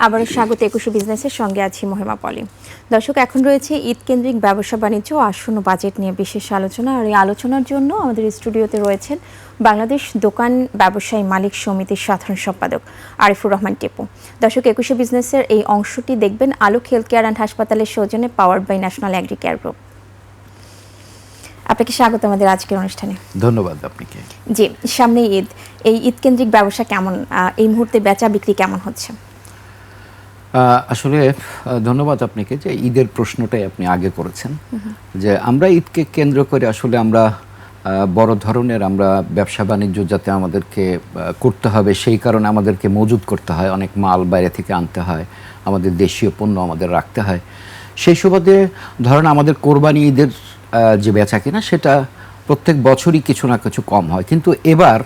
আবারও স্বাগত একুশে বিজনেসের সঙ্গে আছি মহিমা পলি। দর্শক, এখন রয়েছে ঈদ কেন্দ্রিক ব্যবসা বাণিজ্য ও আসন্ন বাজেট নিয়ে বিশেষ আলোচনা। আর এই আলোচনার জন্য আমাদের স্টুডিওতে রয়েছেন বাংলাদেশ দোকান ব্যবসায়ী মালিক সমিতির সাধারণ সম্পাদক আরিফুর রহমান টিপু। দর্শক, একুশে বিজনেসের এই অংশটি দেখবেন আলোক হেলথ কেয়ার অ্যান্ড হাসপাতালের সৌজন্যে powered by National Agri Care Group. আপনাকে স্বাগত আমাদের আজকের অনুষ্ঠানে। ধন্যবাদ আপনাকে। জি, সামনে ঈদ, এই ঈদ কেন্দ্রিক ব্যবসা কেমন, এই মুহূর্তে বেচা বিক্রি কেমন হচ্ছে? আসলে ধন্যবাদ আপনাকে যে ঈদের প্রশ্নটাই আপনি আগে করেছেন। যে আমরা ঈদকে কেন্দ্র করে আসলে আমরা বড় ধরনের আমরা ব্যবসা বাণিজ্য যাতে আমাদেরকে করতে হবে, সেই কারণে আমাদেরকে মজুদ করতে হয়, অনেক মাল বাইরে থেকে আনতে হয়, আমাদের দেশীয় পণ্য আমাদের রাখতে হয়। সেই সুবাদে ধরেন আমাদের কোরবানি ঈদের যে বেচা কিনা সেটা প্রত্যেক বছরই কিছু না কিছু কম হয়, কিন্তু এবার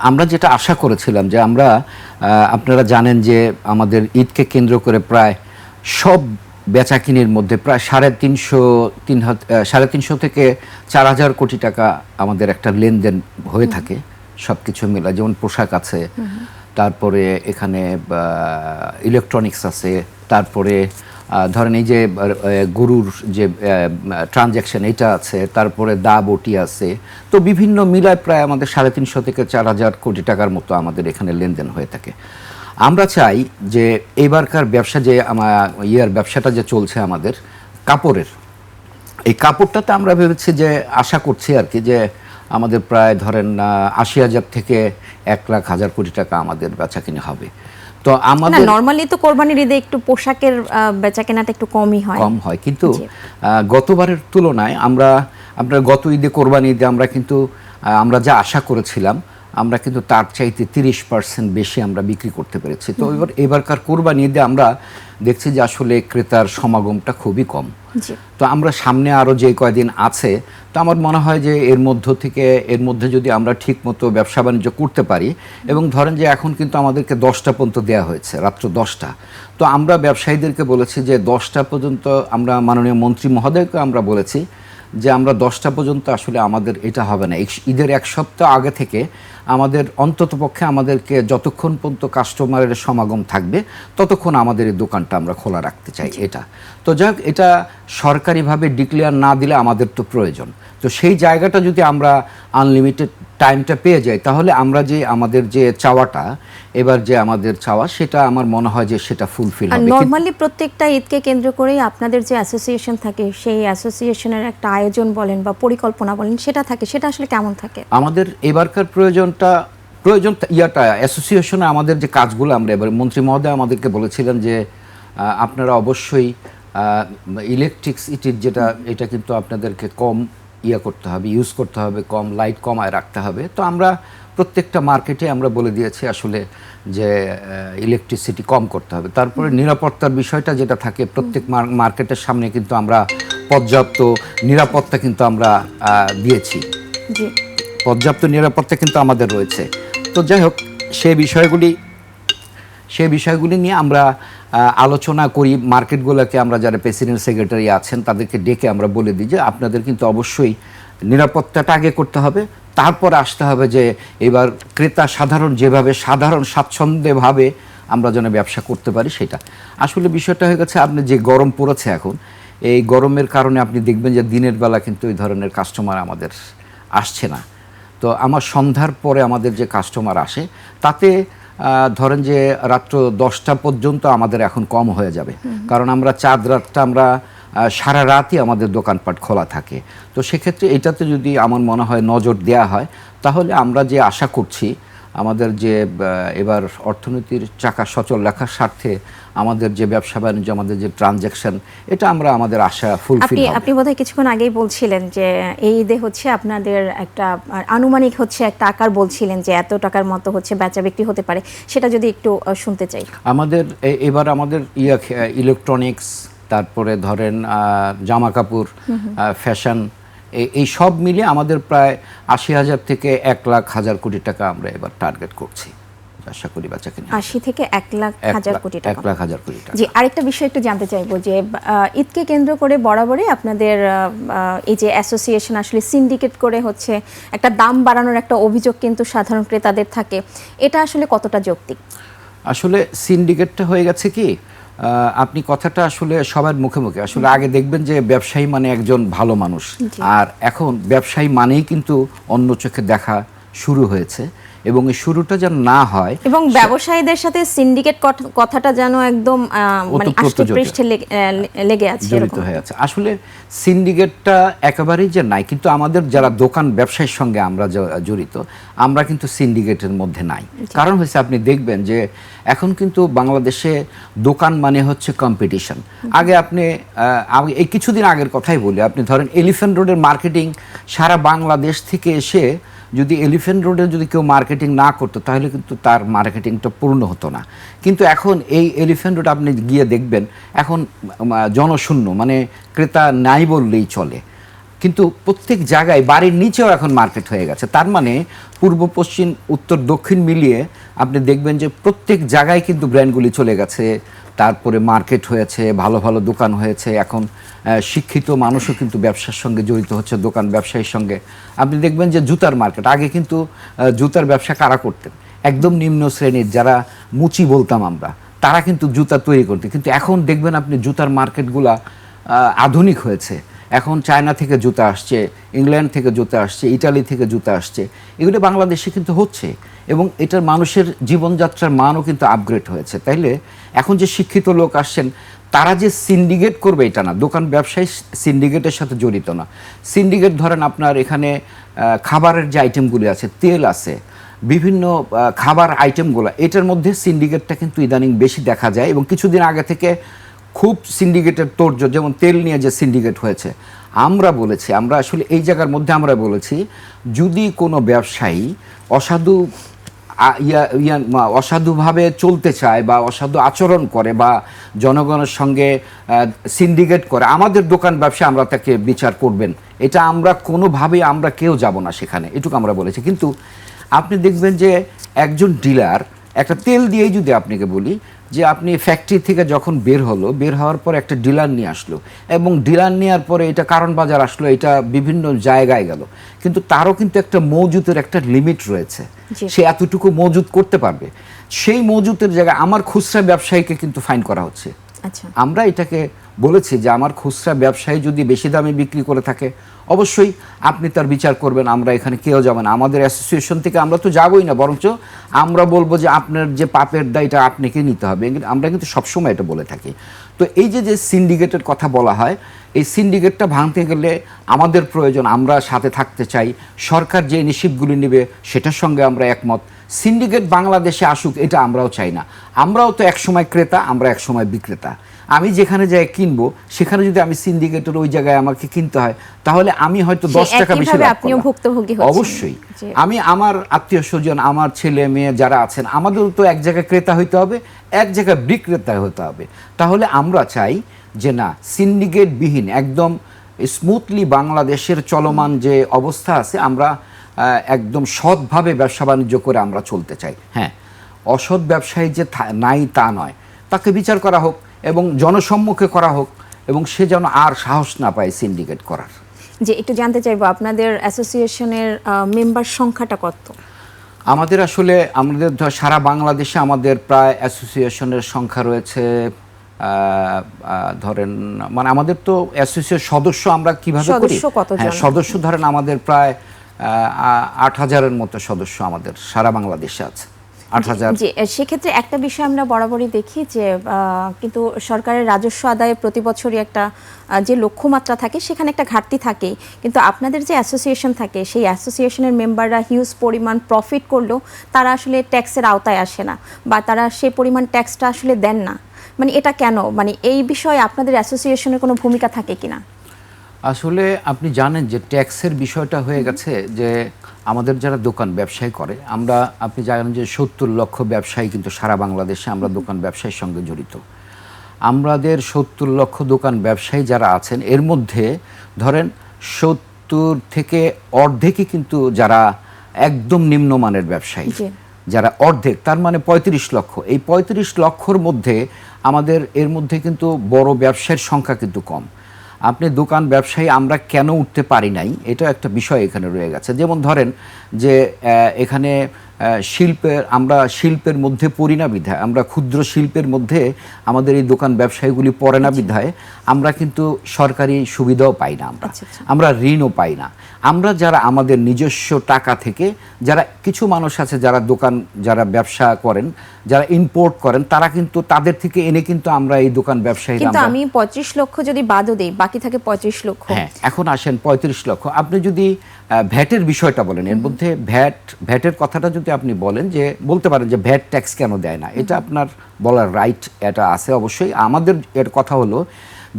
আমরা যেটা আশা করেছিলাম যে আমরা আপনারা জানেন যে আমাদের ঈদকে কেন্দ্র করে প্রায় সব বেচাকিনির মধ্যে প্রায় 350 থেকে 4,000 কোটি টাকা আমাদের একটা লেনদেন হয়ে থাকে সব কিছু মিলে। যেমন পোশাক আছে, তারপরে এখানে ইলেকট্রনিক্স আছে, তারপরে ধরেন এই যে গরুর যে ট্রানজ্যাকশন এটা আছে, তারপরে দা বটি আছে, তো বিভিন্ন মিলায় প্রায় আমাদের 350 থেকে 4,000 কোটি টাকার মতো আমাদের এখানে লেনদেন হয়ে থাকে। আমরা চাই যে এবারকার ব্যবসা যে ব্যবসাটা যে চলছে আমাদের কাপড়ের, এই কাপড়টাতে আমরা ভেবেছি যে আশা করছি আর কি যে আমাদের প্রায় ধরেন 80,000 থেকে 1,00,000 কোটি টাকা আমাদের বেচা কিনে হবে। তো আমাদের নরমালি তো কোরবানির ঈদে একটু পোশাকের বেচাকেনাটা একটু কম হয়, কিন্তু গতবারের তুলনায় আমরা গত ঈদে কোরবানি ঈদে আমরা যা আশা করেছিলাম আমরা কিন্তু তার চাইতে 30% বেশি আমরা বিক্রি করতে পেরেছি। তো এবারকার কোরবানি ঈদে আমরা দেখছি যে আসলে ক্রেতার সমাগমটা খুবই কম। তো আমরা সামনে আরও যে কয়দিন আছে, তো আমার মনে হয় যে এর মধ্যে যদি আমরা ঠিক মতো ব্যবসা বাণিজ্য করতে পারি, এবং ধরেন যে এখন কিন্তু আমাদেরকে 10টা পর্যন্ত দেওয়া হয়েছে, রাত্র 10টা। তো আমরা ব্যবসায়ীদেরকে বলেছি যে 10টা পর্যন্ত, আমরা মাননীয় মন্ত্রী মহোদয়কে আমরা বলেছি যে আমরা 10টা পর্যন্ত আসলে আমাদের এটা হবে না, ঈদের 1 সপ্তাহ আগে থেকে আমাদের অন্ততপক্ষে আমাদেরকে যতক্ষণ পর্যন্ত কাস্টমারের সমাগম থাকবে ততক্ষণ আমাদের এই দোকানটা আমরা খোলা রাখতে চাই। এটা তো যাক, এটা সরকারিভাবে ডিক্লেয়ার না দিলে আমাদের তো প্রয়োজন, তো সেই জায়গাটা যদি আমরা আনলিমিটেড টাইমটা পেয়ে যাই তাহলে আমরা যে আমাদের যে চাওয়াটা এবার যে আমাদের চাওয়া সেটা আমার মনে হয় যে সেটা ফুলফিল হবে। নরমালি প্রত্যেকটা ঈদকে কেন্দ্র করেই আপনাদের যে অ্যাসোসিয়েশন থাকে, সেই অ্যাসোসিয়েশনের একটা আয়োজন বলেন বা পরিকল্পনা বলেন সেটা থাকে, সেটা আসলে কেমন থাকে? আমাদের এবারকার অ্যাসোসিয়েশনে আমাদের যে কাজগুলো আমরা এবার মন্ত্রী মহোদয় আমাদেরকে বলেছিলেন যে আপনারা অবশ্যই ইলেকট্রিসিটির এটা কিন্তু আপনাদেরকে কম করতে হবে, ইউজ করতে হবে, কম লাইট কমায় রাখতে হবে। তো আমরা প্রত্যেকটা মার্কেটে আমরা বলে দিয়েছি আসলে যে ইলেকট্রিসিটি কম করতে হবে। তারপরে নিরাপত্তার বিষয়টা যেটা থাকে, প্রত্যেক মার্কেটের সামনে কিন্তু আমরা পর্যাপ্ত নিরাপত্তা কিন্তু আমরা দিয়েছি, পর্যাপ্ত নিরাপত্তা কিন্তু আমাদের রয়েছে। তো যাই হোক, সেই বিষয়গুলি নিয়ে আমরা আলোচনা করি। মার্কেটগুলোকে আমরা যারা প্রেসিডেন্ট সেক্রেটারি আছেন তাদেরকে ডেকে আমরা বলে দিই যে আপনাদের কিন্তু অবশ্যই নিরাপত্তাটা আগে করতে হবে, তারপর আসতে হবে যে এবার ক্রেতা যেভাবে সাধারণ স্বাচ্ছন্দ্যভাবে আমরা যেন ব্যবসা করতে পারি সেটা। আসলে বিষয়টা হয়ে গেছে, আপনি যে গরম পড়েছে এখন, এই গরমের কারণে আপনি দেখবেন যে দিনের বেলা কিন্তু এই ধরনের কাস্টমার আমাদের আসছে না। তো আমার সন্ধ্যার পরে আমাদের যে কাস্টমার আসে তাতে ধরেন যে রাত্র 10টা পর্যন্ত আমাদের এখন কম হয়ে যাবে, কারণ আমরা চাঁদ রাতটা আমরা সারা রাতই আমাদের দোকানপাট খোলা থাকে। তো সেক্ষেত্রে এটাতে যদি আমার মনে হয় নজর দেওয়া হয় তাহলে আমরা যে আশা করছি আমাদের যে এবার অর্থনীতির চাকা সচল রাখার স্বার্থে আমাদের যে ব্যবসা বাণিজ্য, আমাদের যে ট্রানজ্যাকশন, এটা আমাদের আশা ফুলফিল হবে। আপনি বোধহয় কিছুক্ষণ আগেই বলছিলেন যে এই ঈদে হচ্ছে আপনাদের একটা আনুমানিক হচ্ছে একটা আকার বলছিলেন যে এত টাকার মতো হচ্ছে বেচা বিক্রি হতে পারে, সেটা যদি একটু শুনতে চাই। এবার আমাদের ইলেকট্রনিক্স, তারপরে ধরেন জামা কাপড়, ফ্যাশন, এই সব মিলিয়ে আমাদের প্রায় 80,000 থেকে 1,00,000 কোটি টাকা আমরা এবার টার্গেট করছি। আশা করি বেচা কিনা 80 থেকে 1,00,000 কোটি টাকা। 1,00,000 কোটি টাকা। জি, আরেকটা বিষয় একটু জানতে চাইবো যে ঈদকে কেন্দ্র করে বরাবরই আপনাদের এই যে অ্যাসোসিয়েশন আসলে সিন্ডিকেট করে হচ্ছে একটা দাম বাড়ানোর একটা অভিযোগ কিন্তু সাধারণ ক্রেতাদের থাকে, এটা আসলে কতটা যৌক্তিক? আসলে সিন্ডিকেটটা হয়ে গেছে কি, আপনি কথাটা আসলে সবার মুখে মুখে, আসলে আগে দেখবেন যে ব্যবসায়ী মানে একজন ভালো মানুষ, আর এখন ব্যবসায়ী মানেই কিন্তু অন্য চোখে দেখা শুরু হয়েছে, এবং এই শুরুটা যেন না হয়, এবং ব্যবসায়ীদের সাথে সিন্ডিকেট কথাটা যেন একদম মানে আষ্টে পৃষ্ঠে লেগে আছে, জড়িত হয়ে আছে। আসলে সিন্ডিকেটটা একেবারেই যে নাই, কিন্তু আমাদের যারা দোকান ব্যবসায়ের সঙ্গে আমরা জড়িত, আমরা কিন্তু সিন্ডিকেটের মধ্যে নাই। কারণ হচ্ছে আপনি দেখবেন যে এখন কিন্তু বাংলাদেশে দোকান মানে হচ্ছে কম্পিটিশন। আগে আপনি এই কিছুদিন আগের কথাই বলি, আপনি ধরেন এলিফ্যান্ট রোডের মার্কেটিং সারা বাংলাদেশ থেকে এসে যদি এলিফ্যান্ট রোডে যদি কেউ মার্কেটিং না করতো, তাহলে কিন্তু তার মার্কেটিংটা পূর্ণ হতো না। কিন্তু এখন এই এলিফ্যান্ট রোড আপনি গিয়ে দেখবেন এখন জনশূন্য, মানে ক্রেতা নাই বললেই চলে। কিন্তু প্রত্যেক জায়গায় বাড়ির নিচেও এখন মার্কেট হয়ে গেছে। তার মানে পূর্ব পশ্চিম উত্তর দক্ষিণ মিলিয়ে আপনি দেখবেন যে প্রত্যেক জায়গায় কিন্তু ব্র্যান্ডগুলি চলে গেছে, তারপরে মার্কেট হয়েছে, ভালো ভালো দোকান হয়েছে। এখন শিক্ষিত মানুষও কিন্তু ব্যবসার সঙ্গে জড়িত হচ্ছে, দোকান ব্যবসায়ীর সঙ্গে। আপনি দেখবেন যে জুতার মার্কেট, আগে কিন্তু জুতার ব্যবসা কারা করতেন? একদম নিম্ন শ্রেণীর যারা মুচি বলতাম আমরা, তারা কিন্তু জুতা তৈরি করতেন। কিন্তু এখন দেখবেন আপনি জুতার মার্কেটগুলা আধুনিক হয়েছে। এখন চায়না থেকে জুতা আসছে, ইংল্যান্ড থেকে জুতা আসছে, ইটালি থেকে জুতা আসছে। এগুলো বাংলাদেশে কিন্তু হচ্ছে, এবং এটার মানুষের জীবনযাত্রার মানও কিন্তু আপগ্রেড হয়েছে। তাইলে এখন যে শিক্ষিত লোক আসছেন, তারা যে সিন্ডিকেট করবে এটা না, দোকান ব্যবসায়ী সিন্ডিকেটের সাথে জড়িত না। সিন্ডিকেট ধরেন আপনার এখানে খাবারের যে আইটেমগুলি আছে, তেল আছে, বিভিন্ন খাবার আইটেমগুলো, এটার মধ্যে সিন্ডিকেটটা কিন্তু ইদানিং বেশি দেখা যায়। এবং কিছুদিন আগে থেকে খুব সিন্ডিকেটের তোড়জোড়, যেমন তেল নিয়ে যে সিন্ডিকেট হয়েছে, আমরা বলেছি, আমরা আসলে এই জায়গার মধ্যে আমরা বলেছি, যদি কোনো ব্যবসায়ী অসাধুভাবে চলতে চায় বা অসাধু আচরণ করে বা জনগণের সঙ্গে সিন্ডিকেট করে, আমাদের দোকান ব্যবসা আমরা তাকে বিচার করবেন, এটা আমরা কোনোভাবেই আমরা কেউ যাব না সেখানে, এটুকু আমরা বলেছি। কিন্তু আপনি দেখবেন যে একজন ডিলার একটা তেল দিয়েই, যদি আপনাকে বলি যে আপনি ফ্যাক্টরি থেকে যখন বের হওয়ার পর একটা ডিলার নিয়ে আসলো, এবং ডিলার নেওয়ার পরে এটা কারণ বাজার আসলো, এটা বিভিন্ন জায়গায় গেল, কিন্তু তারও কিন্তু একটা মজুতের একটা লিমিট রয়েছে, সে এতটুকু মজুত করতে পারবে। সেই মজুতের জায়গায় আমার খুচরা ব্যবসায়ীকে কিন্তু ফাইন করা হচ্ছে। আমরা এটাকে বলেছি যে আমার খুচরা ব্যবসায়ী যদি বেশি দামে বিক্রি করে থাকে, অবশ্যই আপনি তার বিচার করবেন, আমরা এখানে কেউ যাবেন না, আমাদের অ্যাসোসিয়েশন থেকে আমরা তো যাবই না, বরঞ্চ আমরা বলবো যে আপনার যে পাপের দায়টা আপনাকে নিতে হবে। আমরা কিন্তু সবসময় এটা বলে থাকি। তো এই যে সিন্ডিকেটের কথা বলা হয়, এই সিন্ডিকেটটা ভাঙতে গেলে আমাদের প্রয়োজন, আমরা সাথে থাকতে চাই, সরকার যে ইনিশিয়েটিভগুলি নেবে সেটার সঙ্গে আমরা একমত। সিন্ডিকেট বাংলাদেশে আসুক এটা আমরাও চাই না। আমরাও তো একসময় ক্রেতা, আমরা একসময় বিক্রেতা। আমি যেখানে যাই কিনবো, সেখানে যদি আমি সিন্ডিকেটের ওই জায়গায় আমাকে কিনতে হয়, তাহলে আমি হয়তো 10 টাকা বেশি লাভ করলাম। অবশ্যই আমি আমার আত্মীয় স্বজন, আমার ছেলে মেয়ে যারা আছেন, আমাদের তো এক জায়গায় ক্রেতা হইতে হবে, এক জায়গায় বিক্রেতা হতে হবে। তাহলে আমরা চাই যে না, সিন্ডিকেটবিহীন একদম স্মুথলি বাংলাদেশের চলমান যে অবস্থা আছে, আমরা একদম সৎভাবে ব্যবসা বাণিজ্য করে আমরা চলতে চাই। হ্যাঁ, অসৎ ব্যবসায়ী যে নাই তা নয়, তাকে বিচার করা হোক এবং জনসম্মুখে করা হোক, এবং সে যেন আর সাহস না পায় সিন্ডিকেট করার। যে একটু জানতে চাইবো, আপনাদের অ্যাসোসিয়েশনের মেম্বার সংখ্যাটা কত? আমাদের আসলে সারা বাংলাদেশে আমাদের প্রায় অ্যাসোসিয়েশনের সংখ্যা রয়েছে, ধরেন মানে আমাদের তো অ্যাসোসিয়েশন সদস্য আমরা কিভাবে করি, হ্যাঁ সদস্য ধরেন আমাদের প্রায় 8,000-এর মতো সদস্য আমাদের সারা বাংলাদেশে আছে। 8,000। জি, সেক্ষেত্রে একটা বিষয় আমরা বরাবরই দেখি যে কিন্তু সরকারের রাজস্ব আদায়ে প্রতি বছরই একটা যে লক্ষ্যমাত্রা থাকে, সেখানে একটা ঘাটতি থাকে। কিন্তু আপনাদের যে অ্যাসোসিয়েশন থাকে, সেই অ্যাসোসিয়েশনের মেম্বাররা হিউজ পরিমাণ প্রফিট করলেও তারা আসলে ট্যাক্সের আওতায় আসে না, বা তারা সেই পরিমাণ ট্যাক্সটা আসলে দেন না। মানে এটা কেন? মানে এই বিষয়ে আপনাদের অ্যাসোসিয়েশনের কোনো ভূমিকা থাকে কিনা? আসলে আপনি জানেন যে ট্যাক্সের বিষয়টা হয়ে গেছে যে আমাদের যারা দোকান ব্যবসায়ী করে, আপনি জানেন যে 70 লক্ষ ব্যবসায়ী কিন্তু সারা বাংলাদেশে আমরা দোকান ব্যবসায়ীর সঙ্গে জড়িত। আমাদের 70 লক্ষ দোকান ব্যবসায়ী যারা আছেন, এর মধ্যে ধরেন 70 থেকে অর্ধেকই কিন্তু যারা একদম নিম্নমানের ব্যবসায়ী, যারা অর্ধেক, তার মানে 35 লক্ষ। এই 35 লক্ষর মধ্যে আমাদের এর মধ্যে কিন্তু বড় ব্যবসায়ীর সংখ্যা কিন্তু কম। আপনি দোকান ব্যবসায়ী আমরা কেন উঠতে পারি নাই, এটা একটা বিষয় এখানে রয়ে গেছে। যেমন ধরেন যে এখানে শিল্পের মধ্যে পড়ি না বিধায়, আমরা ক্ষুদ্র শিল্পের মধ্যে আমাদের এই দোকান ব্যবসায়ীগুলি পড়ে না বিধায় আমরা কিন্তু সরকারি সুবিধাও পাই না, আমরা ঋণও পাই না। আমরা যারা আমাদের নিজস্ব টাকা থেকে, যারা কিছু মানুষ আছে যারা যারা ব্যবসা করেন, যারা ইম্পোর্ট করেন, তারা কিন্তু তাদের থেকে এনে কিন্তু আমরা এই দোকান ব্যবসায়ী। কিন্তু আমি 25 লক্ষ যদি বাদও দেই, বাকি থাকে 25 লক্ষ। হ্যাঁ, এখন আসেন 35 লক্ষ। আপনি যদি ভ্যাটের বিষয়টা বলেন, এর মধ্যে ভ্যাটের কথাটা যদি আপনি বলেন, যে বলতে পারেন যে ভ্যাট ট্যাক্স কেন দেয় না, এটা আপনার বলার রাইট এটা আছে অবশ্যই। আমাদের এর কথা হলো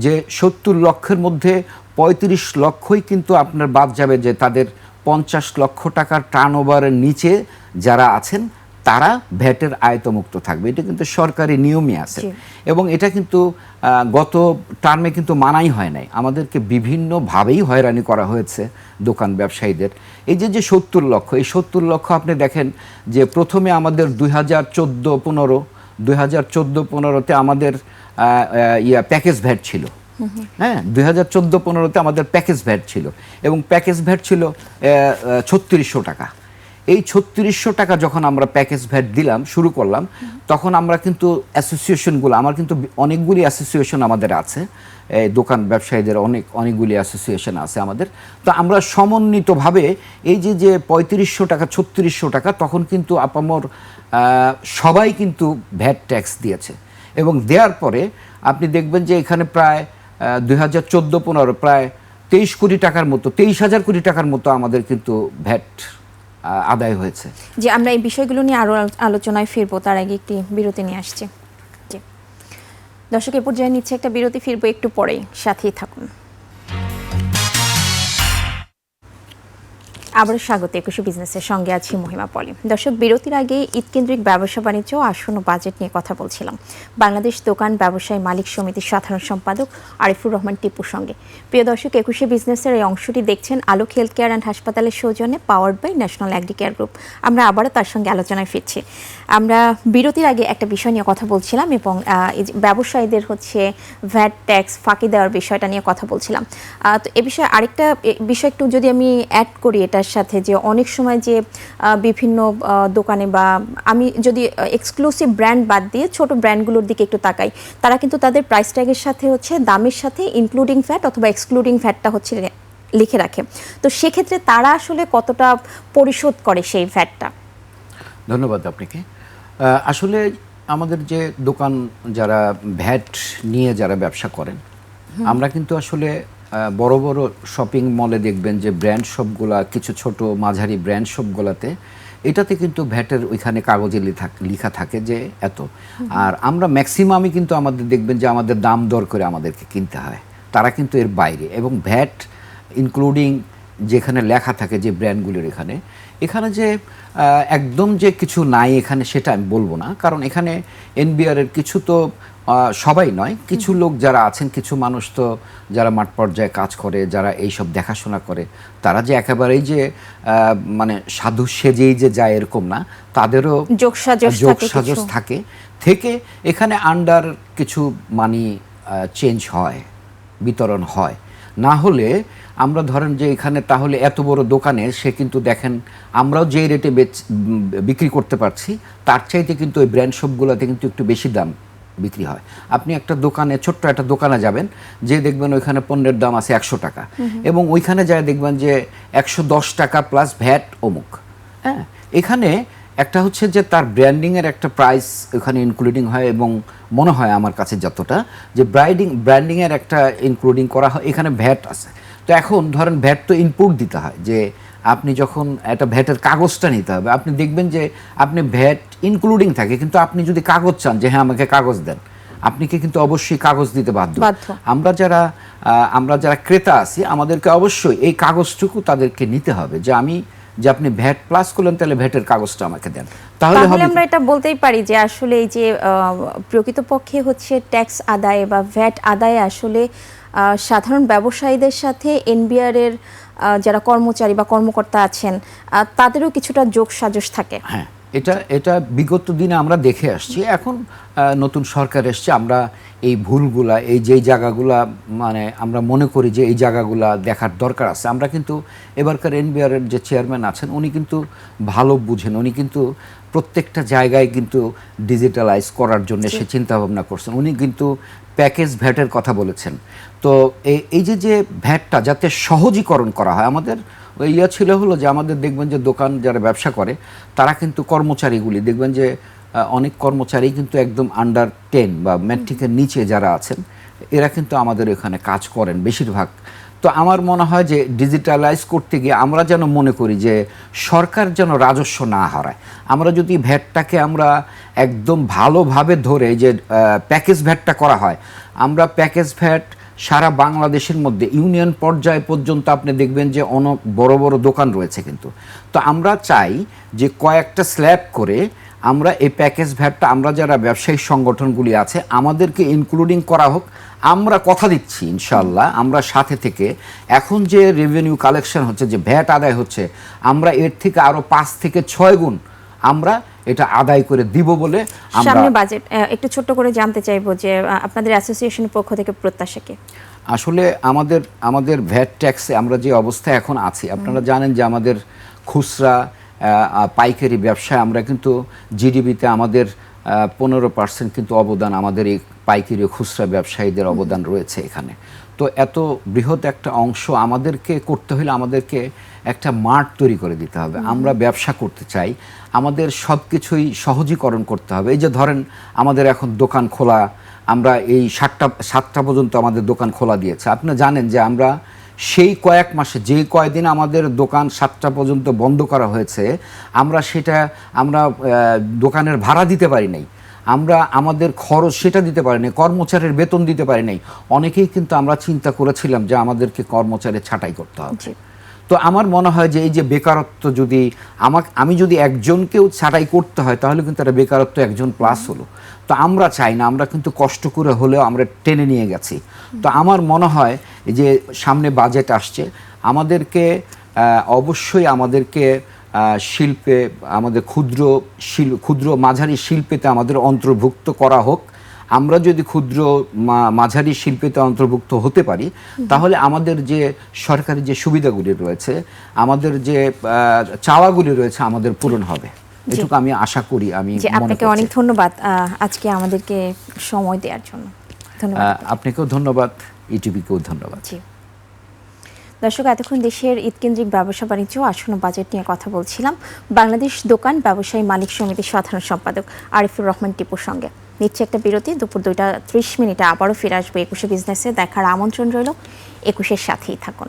যে 70 লক্ষের মধ্যে 35 লক্ষই কিন্তু আপনার বাদ যাবে, যে তাদের 50 লক্ষ টাকার টার্নওভারের নিচে যারা আছেন তারা ভ্যাটের আয়তমুক্ত থাকবে। এটা কিন্তু সরকারি নিয়মই আছে এবং এটা কিন্তু গত টার্মে কিন্তু মানাই হয় নাই, আমাদেরকে বিভিন্নভাবেই হয়রানি করা হয়েছে দোকান ব্যবসায়ীদের। এই যে 70 লক্ষ, এই 70 লক্ষ আপনি দেখেন যে প্রথমে আমাদের 2014-15-তে আমাদের প্যাকেজ ভ্যাট ছিল। হ্যাঁ, 2014-15-তে আমাদের প্যাকেজ ভ্যাট ছিল এবং প্যাকেজ ভ্যাট ছিল 3600 টাকা। এই 3600 টাকা যখন আমরা প্যাকেজ ভ্যাট দিলাম, শুরু করলাম, তখন আমরা কিন্তু অ্যাসোসিয়েশনগুলো, আমার কিন্তু অনেকগুলি অ্যাসোসিয়েশন আমাদের আছে, দোকান ব্যবসায়ীদের অনেকগুলি অ্যাসোসিয়েশন আছে আমাদের। তো আমরা সমন্বিতভাবে এই যে 3500 টাকা 3600 টাকা, তখন কিন্তু আপামর সবাই কিন্তু ভ্যাট ট্যাক্স দিয়েছে এবং দেওয়ার পরে আপনি দেখবেন যে এখানে প্রায় 2014-15 প্রায় 23 কোটি টাকার মতো, 23,000 কোটি টাকার মতো আমাদের কিন্তু ভ্যাট আদায় হয়েছে। যে আমরা এই বিষয়গুলো নিয়ে আরো আলোচনায় ফিরবো, তার আগে একটি বিরতি নিয়ে আসছি। জি দর্শক, এ পর্যায়ে নিচ্ছে একটা বিরতি, ফিরবো একটু পরেই, সাথেই থাকুন। আবার স্বাগত 21 বিজনেসের সঙ্গে আছি মহিমা পলি। দর্শক, বিরতির আগে ঈদকেন্দ্রিক ব্যবসা বাণিজ্য ও আসন্ন বাজেট নিয়ে কথা বলছিলাম বাংলাদেশ দোকান ব্যবসায়ী মালিক সমিতির সাধারণ সম্পাদক আরিফুর রহমান টিপুর সঙ্গে। প্রিয় দর্শক, 21 বিজনেসের এই অংশটি দেখছেন আলোক হেলথ কেয়ার অ্যান্ড হাসপাতালের সৌজন্যে, powered by National Agri Care Group. আমরা আবারও তার সঙ্গে আলোচনায় ফিরছি। আমরা বিরতির আগে একটা বিষয় নিয়ে কথা বলছিলাম এবং ব্যবসায়ীদের ভ্যাট ট্যাক্স ফাঁকি দেওয়ার বিষয়টা নিয়ে কথা বলছিলাম। তো এ বিষয়ে আরেকটা বিষয় একটু যদি আমি অ্যাড করি এটার সাথে, যে অনেক সময় যে বিভিন্ন দোকানে, বা আমি যদি এক্সক্লুসিভ ব্র্যান্ড বাদ দিয়ে ছোট ব্র্যান্ডগুলোর দিকে একটু তাকাই, তারা কিন্তু তাদের প্রাইস ট্যাগের সাথে দামের সাথে ইনক্লুডিং ফ্যাট অথবা এক্সক্লুডিং ফ্যাটটা লিখে রাখে। তো সেক্ষেত্রে তারা আসলে কতটা পরিশোধ করে সেই ফ্যাটটা? ধন্যবাদ আপনাকে। আসলে আমাদের যে দোকান যারা ভ্যাট নিয়ে যারা ব্যবসা করেন, আমরা কিন্তু আসলে বড় বড় শপিং মলে দেখবেন যে ব্র্যান্ড শপগুলা, কিছু ছোট মাঝারি ব্র্যান্ড শপগুলাতে এটাতে কিন্তু ভ্যাটের ওইখানে কাগজে লেখা থাকে যে এত। আর আমরা ম্যাক্সিমামই কিন্তু আমাদের দেখবেন যে আমাদের দাম দর করে আমাদেরকে কিনতে হয়, তারা কিন্তু এর বাইরে। এবং ভ্যাট ইনক্লুডিং যেখানে লেখা থাকে যে ব্র্যান্ডগুলোর, এখানে যে একদম যে কিছু নাই এখানে, সেটা আমি বলবো না, কারণ এখানে এনবিআরের কিছু তো সবাই নয়, কিছু লোক যারা আছেন, কিছু মানুষ তো যারা মাঠ পর্যায়ে কাজ করে, যারা এইসব দেখাশোনা করে, তারা যে একেবারেই যে মানে সাধু সেজেই যে যায় এরকম না, তাদেরও যোগসাজশ থাকে থেকে এখানে আন্ডার কিছু মানি চেঞ্জ হয়, বিতরণ হয়। না হলে আমরা ধরেন যে এখানে তাহলে এত বড় দোকানে সে কিন্তু দেখেন আমরাও যে রেটে বিক্রি করতে পারছি, তার চাইতে কিন্তু ওই ব্র্যান্ড শপগুলোতে কিন্তু একটু বেশি দাম বিক্রি হয়। আপনি একটা দোকানে, ছোট্ট একটা দোকানে যাবেন, যে দেখবেন ওইখানে পণ্যের দাম আছে 100 টাকা এবং ওইখানে যায় দেখবেন যে 110 টাকা প্লাস ভ্যাট অমুক। হ্যাঁ, এখানে একটা যে তার ব্র্যান্ডিংয়ের একটা প্রাইস ওখানে ইনক্লুডিং হয় এবং মনে হয় আমার কাছে যতটা যে ব্র্যান্ডিংয়ের একটা ইনক্লুডিং করা হয়, এখানে ভ্যাট আছে। তো এখন ধরেন ভ্যাট তো ইনপুট দিতে হয়, যে আপনি যখন একটা ভ্যাটের কাগজটা নিতে হবে, আপনি দেখবেন যে আপনি ভ্যাট ইনক্লুডিং থাকে, কিন্তু আপনি যদি কাগজ চান যে হ্যাঁ আমাকে কাগজ দেন, আপনিকে কিন্তু অবশ্যই কাগজ দিতে বাধ্য। আমরা যারা ক্রেতা আছি, আমাদেরকে অবশ্যই এই কাগজটুকু তাদেরকে নিতে হবে, যে আপনি ভ্যাট প্লাস করলেন, তাহলে ভ্যাটের কাগজটা আমাকে দেন, তাহলে আমরা এটা বলতেই পারি যে আসলে এই যে প্রকৃতপক্ষে ট্যাক্স আদায় বা ভ্যাট আদায়ে আসলে সাধারণ ব্যবসায়ীদের সাথে এনবিআর এর যারা কর্মচারী বা কর্মকর্তা আছেন, তাদেরও কিছুটা যোগসাজশ থাকে। হ্যাঁ, এটা এটা বিগত দিনে আমরা দেখে আসছি। এখন নতুন সরকার এসছে, আমরা এই ভুলগুলা, এই যেই জায়গাগুলা মানে আমরা মনে করি যে এই জায়গাগুলা দেখার দরকার আছে, আমরা কিন্তু এবারকার এনবিআর এর যে চেয়ারম্যান আছেন উনি কিন্তু ভালো বুঝেন, উনি কিন্তু প্রত্যেকটা জায়গায় কিন্তু ডিজিটালাইজ করার জন্য সে চিন্তা ভাবনা করছেন। উনি কিন্তু প্যাকেজ ভ্যাটের কথা বলেছেন। তো এই যে ভ্যাটটা যাতে সহজীকরণ করা হয়, আমাদের ইয়া ছিল হলো যে আমাদের দেখবেন যে দোকান যারা ব্যবসা করে তারা কিন্তু কর্মচারীগুলি দেখবেন যে অনেক কর্মচারী কিন্তু একদম আন্ডার 10 বা ম্যাট্রিকের নিচে যারা আছেন এরা কিন্তু আমাদের এখানে কাজ করেন বেশিরভাগ। তো আমার মনে হয় যে ডিজিটালাইজ করতে গিয়ে আমরা যেন মনে করি যে সরকার যেন রাজস্ব না হারায়। আমরা যদি ভ্যাটটাকে আমরা একদম ভালোভাবে ধরে যে প্যাকেজ ভ্যাটটা করা হয়, আমরা প্যাকেজ ভ্যাট সারা বাংলাদেশের মধ্যে ইউনিয়ন পর্যায় পর্যন্ত আপনি দেখবেন যে অনেক বড় বড় দোকান রয়েছে কিন্তু। তো আমরা চাই যে কয়েকটা স্ল্যাব করে আমরা এই প্যাকেজ ভ্যাটটা আমরা যারা ব্যবসায়িক সংগঠনগুলি আছে আমাদেরকে ইনক্লুডিং করা হোক। আমরা কথা দিচ্ছি ইনশাল্লাহ আমরা সাথে থেকে এখন যে রেভিনিউ কালেকশন হচ্ছে, যে ভ্যাট আদায় হচ্ছে, আমরা এর থেকে আরও 5 থেকে 6 গুণ আমরা এটা আদায় করে দিব বলে আমরা সামনে বাজেট একটু ছোট্ট করে জানতে চাইবো যে আপনাদের অ্যাসোসিয়েশনের পক্ষ থেকে প্রত্যাশা কি? আসলে আমাদের ভ্যাট ট্যাক্সে আমরা যে অবস্থায় এখন আছি, আপনারা জানেন যে আমাদের খুচরা পাইকারি ব্যবসায় আমরা কিন্তু জিডিপিতে আমাদের 15% কিন্তু অবদান আমাদের এই পাইকারি খুচরা ব্যবসায়ীদের অবদান রয়েছে এখানে। তো এত বৃহৎ একটা অংশ আমাদেরকে করতে হলে আমাদেরকে একটা মাঠ তৈরি করে দিতে হবে। আমরা ব্যবসা করতে চাই, আমাদের সব কিছুই সহজীকরণ করতে হবে। এই যে ধরেন আমাদের এখন দোকান খোলা, আমরা এই 7টা পর্যন্ত আমাদের দোকান খোলা দিয়েছে। আপনি জানেন যে আমরা সেই কয়েক মাসে যে কয়দিন আমাদের দোকান 7টা পর্যন্ত বন্ধ করা হয়েছে, আমরা দোকানের ভাড়া দিতে পারি নাই, আমরা আমাদের খরচ সেটা দিতে পারি নাই, কর্মচারীর বেতন দিতে পারি নাই। অনেকেই কিন্তু আমরা চিন্তা করেছিলাম যে আমাদেরকে কর্মচারী ছাঁটাই করতে হবে। তো আমার মনে হয় যে এই যে বেকারত্ব, যদি আমি যদি একজনকেও ছাঁটাই করতে হয় তাহলে কিন্তু একটা বেকারত্ব একজন প্লাস হলো। তো আমরা চাই না, আমরা কিন্তু কষ্ট করে হলেও আমরা টেনে নিয়ে গেছি। তো আমার মনে হয় যে সামনে বাজেট আসছে, আমাদেরকে অবশ্যই আমাদেরকে শিল্পে, আমাদের ক্ষুদ্র মাঝারি শিল্পেতে আমাদের অন্তর্ভুক্ত করা হোক। আমরা যদি ক্ষুদ্র মাঝারি শিল্পেতে অন্তর্ভুক্ত হতে পারি তাহলে আমাদের যে সরকারি যে সুবিধাগুলি রয়েছে, আমাদের যে চাওয়াগুলি রয়েছে আমাদের পূরণ হবে, এটুকু আমি আশা করি। আমি আপনাকে অনেক ধন্যবাদ আজকে আমাদেরকে সময় দেওয়ার জন্য। ধন্যবাদ। আপনাকেও ধন্যবাদ, ইটিভিকেও ধন্যবাদ। দর্শক, এতক্ষণ দেশের ঈদকেন্দ্রিক ব্যবসা বাণিজ্য আসন্ন বাজেট নিয়ে কথা বলছিলাম বাংলাদেশ দোকান ব্যবসায়ী মালিক সমিতির সাধারণ সম্পাদক আরিফুর রহমান টিপুর সঙ্গে। নিচ্ছে একটা বিরতি, দুপুর 2টা 30 মিনিটে আবারও ফিরে আসবো 21শে বিজনেসে। দেখার আমন্ত্রণ রইল, 21-এর সাথেই থাকুন।